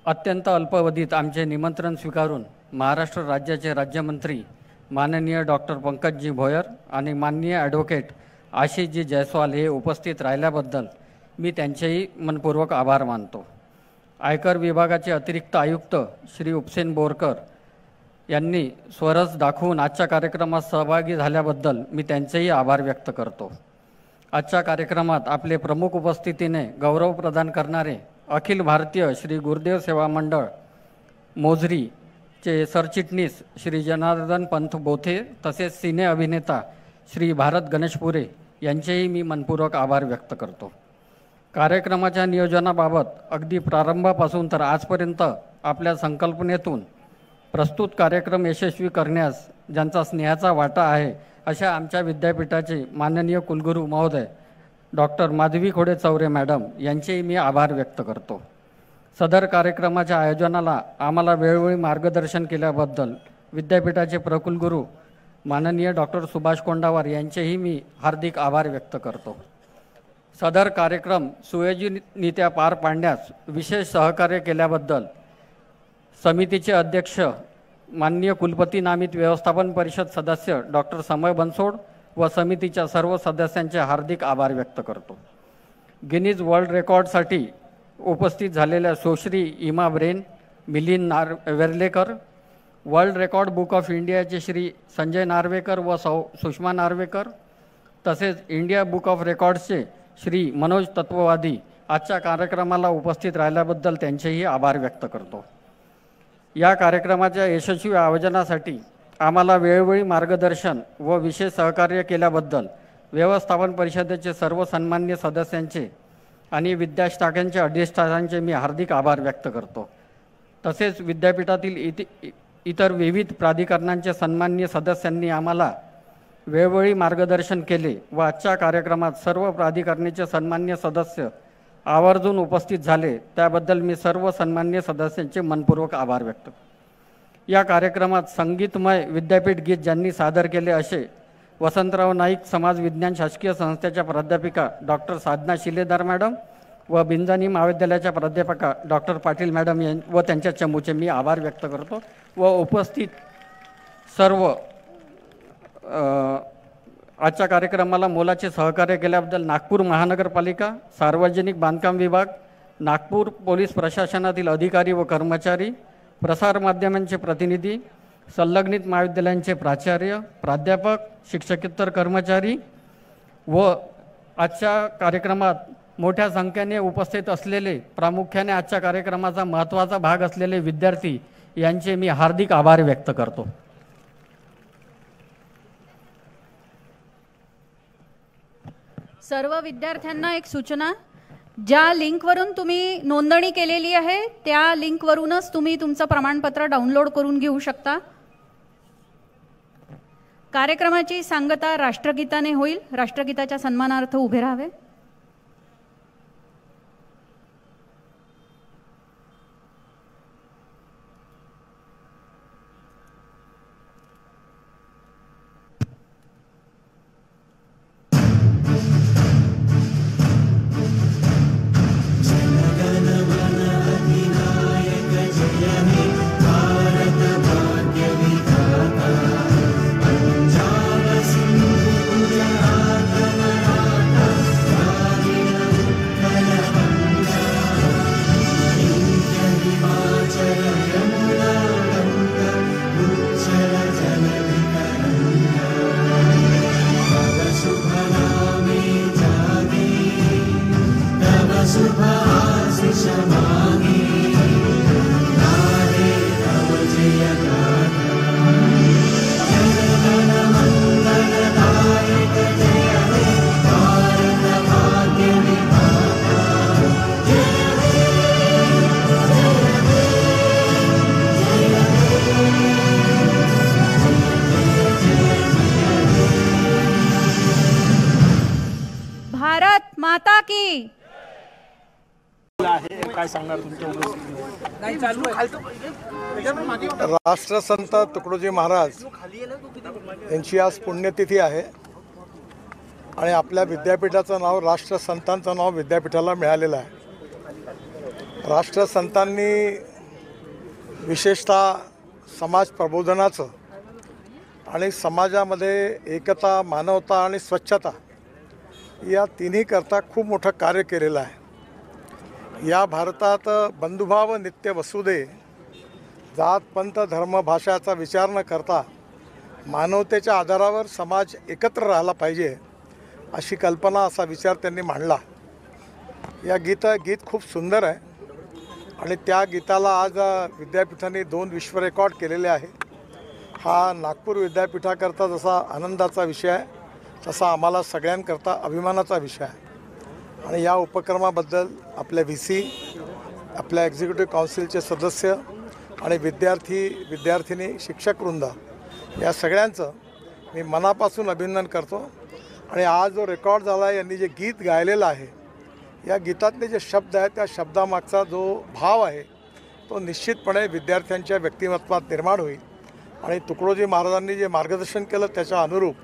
अत्यंत अल्पावधीत आमचे निमंत्रण स्वीकारून महाराष्ट्र राज्याचे राज्यमंत्री माननीय डॉक्टर पंकजी भोयर आणि माननीय ॲडव्होकेट आशिषजी जयस्वाल हे उपस्थित राहिल्याबद्दल मी त्यांचेही मनपूर्वक आभार मानतो. आयकर विभागाचे अतिरिक्त आयुक्त श्री उपसेन बोरकर यांनी स्वरस दाखवून आजच्या कार्यक्रमात सहभागी झाल्याबद्दल मी त्यांचेही आभार व्यक्त करतो. आजच्या कार्यक्रमात आपले प्रमुख उपस्थितीने गौरव प्रदान करणारे अखिल भारतीय श्री गुरुदेव सेवा मंडळ मोझरी चे सरचिटणीस श्री जनार्दन पंथ बोथे तसेच सिने अभिनेता श्री भारत गणेशपुरे यांचेही मी मनपूर्वक आभार व्यक्त करतो. कार्यक्रमाच्या नियोजनाबाबत अगदी प्रारंभापासून तर आजपर्यंत आपल्या संकल्पनेतून प्रस्तुत कार्यक्रम यशस्वी करण्यास ज्यांचा स्नेहाचा वाटा आहे अशा आमच्या विद्यापीठाचे माननीय कुलगुरू महोदय डॉक्टर माधवी खोडे चौरे मॅडम यांचेही मी आभार व्यक्त करतो. सदर कार्यक्रमाच्या आयोजनाला आम्हाला वेळोवेळी मार्गदर्शन केल्याबद्दल विद्यापीठाचे प्रकुलगुरू माननीय डॉक्टर सुभाष कोंडावार यांचेही मी हार्दिक आभार व्यक्त करतो. सदर कार्यक्रम सुयोजितरित्या पार पाडण्यास विशेष सहकार्य केल्याबद्दल समितीचे अध्यक्ष माननीय कुलपती नामित व्यवस्थापन परिषद सदस्य डॉक्टर समय बनसोड व समितीच्या सर्व सदस्यांचे हार्दिक आभार व्यक्त करतो. गिनीज वर्ल्ड रेकॉर्डसाठी उपस्थित झालेल्या Sushri Emma Brain, Milind Verlekar, world record book of इंडियाचे श्री संजय नार्वेकर व सुषमा नार्वेकर तसेच इंडिया बुक ऑफ रेकॉर्ड्सचे श्री मनोज तत्ववादी आजच्या कार्यक्रमाला उपस्थित राहिल्याबद्दल त्यांचेही आभार व्यक्त करतो. या कार्यक्रमाच्या यशस्वी आयोजनासाठी आम्हाला वेळोवेळी मार्गदर्शन व विशेष सहकार्य केल्याबद्दल व्यवस्थापन परिषदेचे सर्व सन्मान्य सदस्यांचे आणि विद्याशाखांचे अधिष्ठातांचे मी हार्दिक आभार व्यक्त करतो. तसेच विद्यापीठातील इतर विविध प्राधिकरणांचे सन्मान्य सदस्यांनी आम्हाला वेळोवेळी मार्गदर्शन केले व आजच्या कार्यक्रमात सर्व प्राधिकरणाचे सन्मान्य सदस्य आवर्जून उपस्थित झाले त्याबद्दल मी सर्व सन्मान्य सदस्यांचे मनपूर्वक आभार व्यक्त करतो. या कार्यक्रमात संगीतमय विद्यापीठ गीत ज्यांनी सादर केले असे वसंतराव नाईक समाज विज्ञान शासकीय संस्थेच्या प्राध्यापिका डॉक्टर साधना शिलेदार मॅडम व बिंजानी महाविद्यालयाच्या प्राध्यापिका डॉक्टर पाटील मॅडम व त्यांच्या चमूचे मी आभार व्यक्त करतो. व उपस्थित सर्व आजच्या कार्यक्रमाला मोलाचे सहकार्य केल्याबद्दल नागपूर महानगरपालिका, सार्वजनिक बांधकाम विभाग, नागपूर पोलीस प्रशासनातील अधिकारी व कर्मचारी, प्रसारमाध्यमांचे प्रतिनिधी, संलग्नित महाविद्यालयांचे प्राचार्य, प्राध्यापक, शिक्षकेतर कर्मचारी व आजच्या कार्यक्रमात मोठ्या संख्येने उपस्थित असलेले प्रामुख्याने आजच्या कार्यक्रमाचा महत्त्वाचा भाग असलेले विद्यार्थी यांचे मी हार्दिक आभार व्यक्त करतो. सर्व विद्यार्थ्यांना एक सूचना, ज्या लिंकवरून तुम्ही नोंदणी केलेली आहे त्या लिंकवरूनच तुम्ही तुमचं प्रमाणपत्र डाउनलोड करून घेऊ शकता. कार्यक्रमाची सांगता राष्ट्रगीताने होईल. राष्ट्रगीताच्या सन्मानार्थ उभे राहावे. भारत माता की. राष्ट्रसंत तुकडोजी महाराज यांची आज पुण्यतिथी आहे आणि आपल्या विद्यापीठाचं नाव राष्ट्रसंतांचं नाव विद्यापीठाला मिळालेलं आहे. राष्ट्रसंतांनी विशेषतः समाज प्रबोधनाचं आणि समाजामध्ये एकता, मानवता आणि स्वच्छता या तिन्ही करता खूप मोठं कार्य केलेलं आहे. या भारतात बंधुभाव नित्य वसुदे, जात पंथ धर्म भाषाचा विचार न करता मानवतेच्या आधारावर समाज एकत्र राहिला पाहिजे अशी कल्पना, असा विचार त्यांनी मांडला. या गीत खूप सुंदर आहे आणि त्या गीताला आज विद्यापीठाने 2 विश्व रेकॉर्ड केलेले आहे। हा नागपूर विद्यापीठाकरता जसा आनंदाचा विषय आहे तसा आम्हाला सगळ्यांकरता अभिमानाचा विषय आहे। आणि या उपक्रमाबद्दल आपल्या VC, आपल्या एक्झिक्युटिव्ह काउन्सिलचे सदस्य आणि विद्यार्थिनी, शिक्षकवृंद या सगळ्यांचं मी मनापासून अभिनंदन करतो। आणि आज जो रेकॉर्ड झाला आहे, यांनी जे गीत गायलेलं आहे, या गीतातले जे शब्द आहेत त्या शब्दामागचा जो भाव आहे तो निश्चितपणे विद्यार्थ्यांच्या व्यक्तिमत्वात निर्माण होईल। आणि तुकडोजी महाराजांनी जे मार्गदर्शन केलं त्याच्या अनुरूप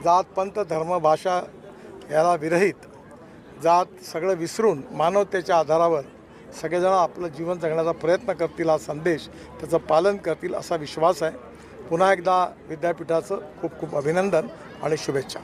जात, पंथ, धर्म, भाषा याला विरहित, जात सगळं विसरून मानवतेच्या आधारावर सगळेजण आपलं जीवन जगण्याचा प्रयत्न करतील, हा संदेश त्याचं पालन करतील असा विश्वास आहे। पुन्हा एकदा विद्यापीठाचं खूप खूप अभिनंदन आणि शुभेच्छा।